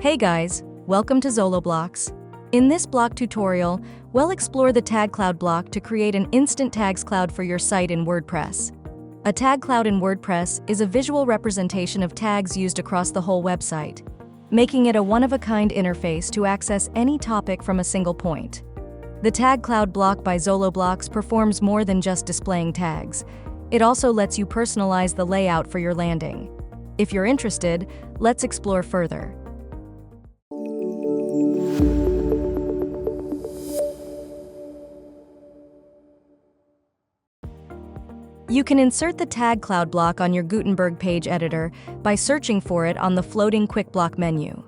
Hey guys, welcome to ZoloBlocks. In this block tutorial, we'll explore the tagcloud block to create an instant tags cloud for your site in WordPress. A tag cloud in WordPress is a visual representation of tags used across the whole website, making it a one-of-a-kind interface to access any topic from a single point. The tag cloud block by ZoloBlocks performs more than just displaying tags. It also lets you personalize the layout for your landing. If you're interested, let's explore further. You can insert the tag cloud block on your Gutenberg page editor by searching for it on the floating quick block menu.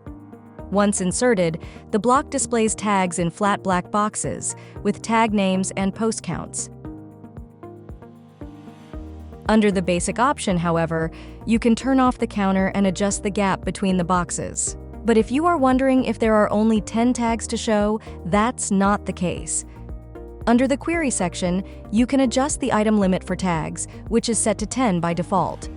Once inserted, the block displays tags in flat black boxes with tag names and post counts. Under the basic option, however, you can turn off the counter and adjust the gap between the boxes. But if you are wondering if there are only 10 tags to show, that's not the case. Under the query section, you can adjust the item limit for tags, which is set to 10 by default.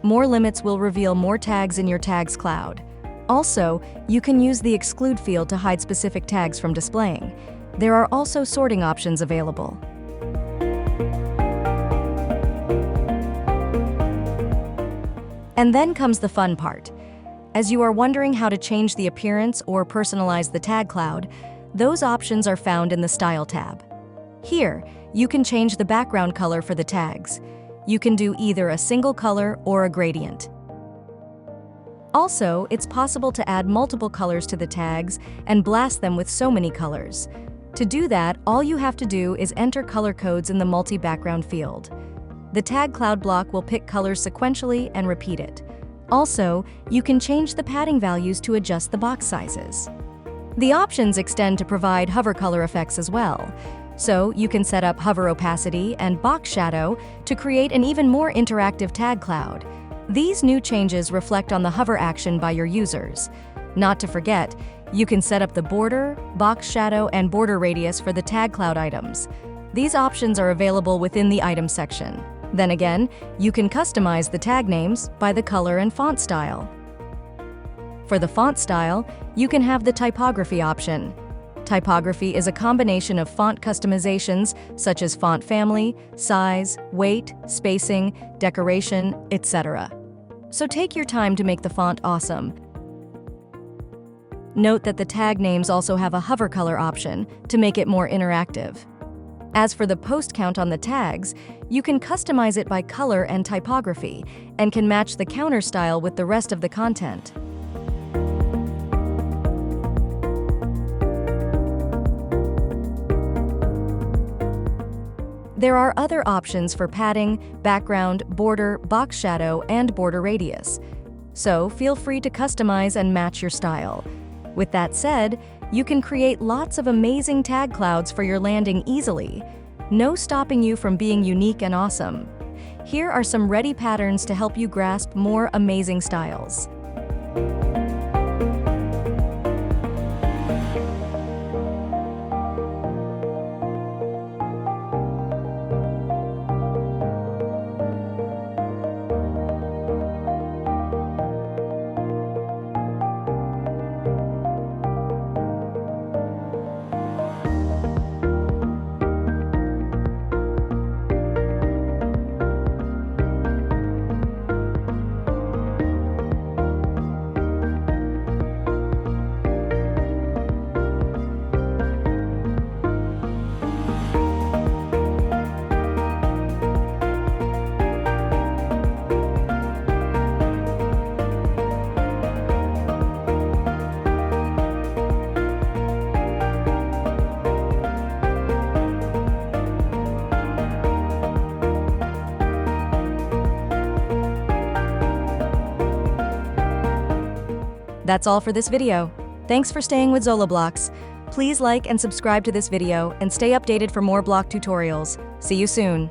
More limits will reveal more tags in your tags cloud. Also, you can use the exclude field to hide specific tags from displaying. There are also sorting options available. And then comes the fun part. As you are wondering how to change the appearance or personalize the tag cloud, those options are found in the Style tab. Here, you can change the background color for the tags. You can do either a single color or a gradient. Also, it's possible to add multiple colors to the tags and blast them with so many colors. To do that, all you have to do is enter color codes in the multi-background field. The tag cloud block will pick colors sequentially and repeat it. Also, you can change the padding values to adjust the box sizes. The options extend to provide hover color effects as well. So you can set up hover opacity and box shadow to create an even more interactive tag cloud. These new changes reflect on the hover action by your users. Not to forget, you can set up the border, box shadow, and border radius for the tag cloud items. These options are available within the Items section. Then again, you can customize the tag names by the color and font style. For the font style, you can have the typography option. Typography is a combination of font customizations such as font family, size, weight, spacing, decoration, etc. So take your time to make the font awesome. Note that the tag names also have a hover color option to make it more interactive. As for the post count on the tags, you can customize it by color and typography and can match the counter style with the rest of the content. There are other options for padding, background, border, box shadow, and border radius. So feel free to customize and match your style. With that said, you can create lots of amazing tag clouds for your landing easily. No stopping you from being unique and awesome. Here are some ready patterns to help you grasp more amazing styles. That's all for this video. Thanks for staying with ZoloBlocks. Please like and subscribe to this video and stay updated for more block tutorials. See you soon.